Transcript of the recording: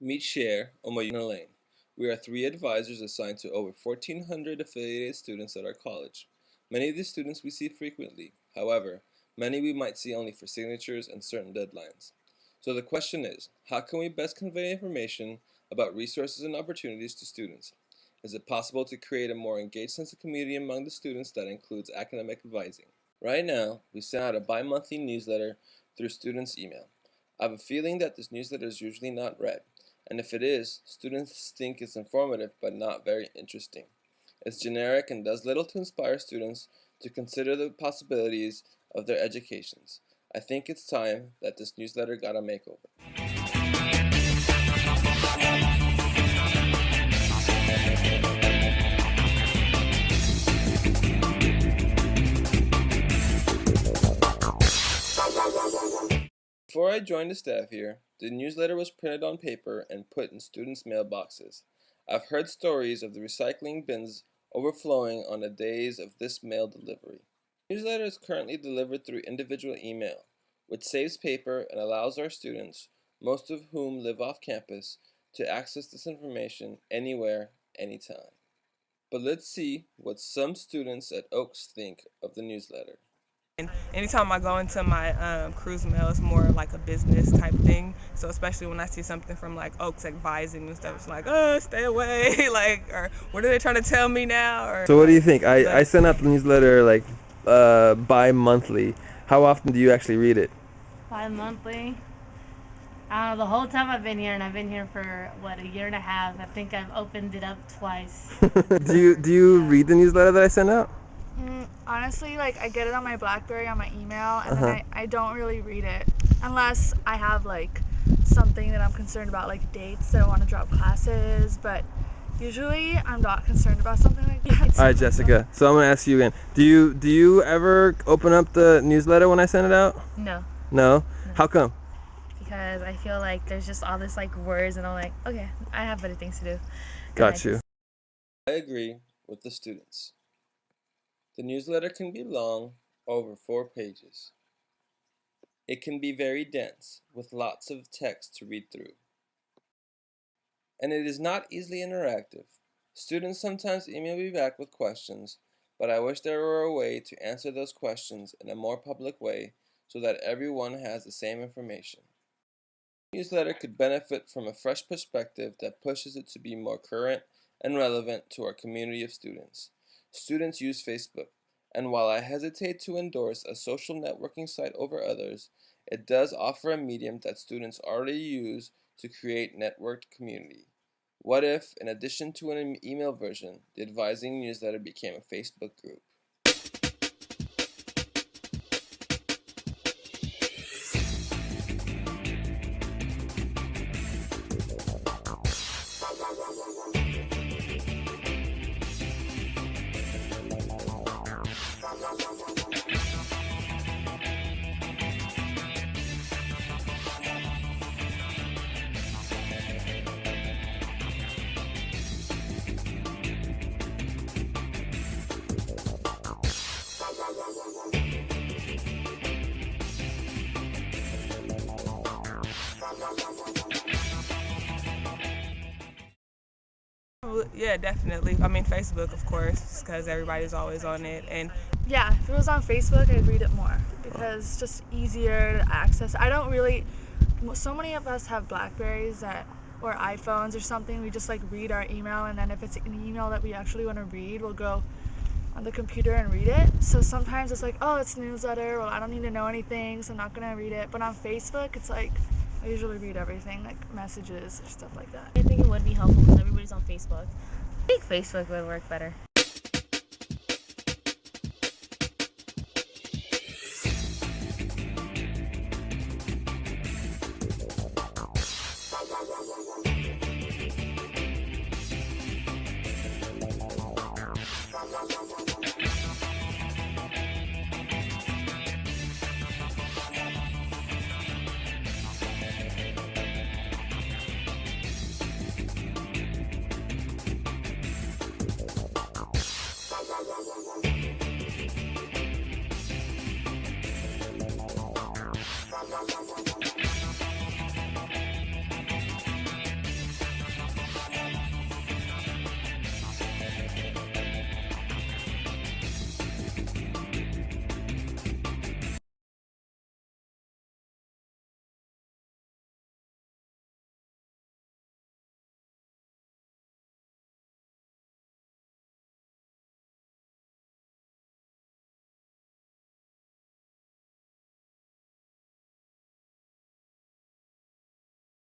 Meet Cher, Omayuna Lane. We are three advisors assigned to over 1,400 affiliated students at our college. Many of these students we see frequently. However, many we might see only for signatures and certain deadlines. So the question is, how can we best convey information about resources and opportunities to students? Is it possible to create a more engaged sense of community among the students that includes academic advising? Right now, we send out a bi-monthly newsletter through students' email. I have a feeling that this newsletter is usually not read. And if it is, students think it's informative but not very interesting. It's generic and does little to inspire students to consider the possibilities of their educations. I think it's time that this newsletter got a makeover. Before I joined the staff here, the newsletter was printed on paper and put in students' mailboxes. I've heard stories of the recycling bins overflowing on the days of this mail delivery. The newsletter is currently delivered through individual email, which saves paper and allows our students, most of whom live off campus, to access this information anywhere, anytime. But let's see what some students at Oaks think of the newsletter. And anytime I go into my cruise mail, it's more like a business type thing. So especially when I see something from like Oaks advising and stuff, it's like, oh, stay away, like, or what are they trying to tell me now? Or so what do you think? I send out the newsletter like bi-monthly. How often do you actually read it? Bi-monthly. I don't know, the whole time I've been here, and I've been here for what, a year and a half. I think I've opened it up twice. do you read the newsletter that I send out? Honestly, like, I get it on my BlackBerry on my email, and then I don't really read it unless I have like something that I'm concerned about, like dates that I want to drop classes. But usually I'm not concerned about something like that. All right, Jessica. So I'm gonna ask you again. Do you ever open up the newsletter when I send it out? No. No? How come? Because I feel like there's just all this like words, and I'm like, okay, I have better things to do. Got you. I agree with the students. The newsletter can be long, over 4 pages. It can be very dense, with lots of text to read through. And it is not easily interactive. Students sometimes email me back with questions, but I wish there were a way to answer those questions in a more public way so that everyone has the same information. The newsletter could benefit from a fresh perspective that pushes it to be more current and relevant to our community of students. Students use Facebook, and while I hesitate to endorse a social networking site over others, it does offer a medium that students already use to create networked community. What if, in addition to an email version, the advising newsletter became a Facebook group? Yeah, definitely. I mean, Facebook, of course, because everybody's always on it. And Yeah, if it was on Facebook, I'd read it more because it's just easier to access. I don't really, so many of us have Blackberries or iPhones or something. We just like read our email, and then if it's an email that we actually want to read, we'll go on the computer and read it. So sometimes it's like, oh, it's a newsletter, well, I don't need to know anything, so I'm not gonna read it. But on Facebook, it's like, I usually read everything, like messages or stuff like that. I think it would be helpful because everybody's on Facebook. I think Facebook would work better. Yeah.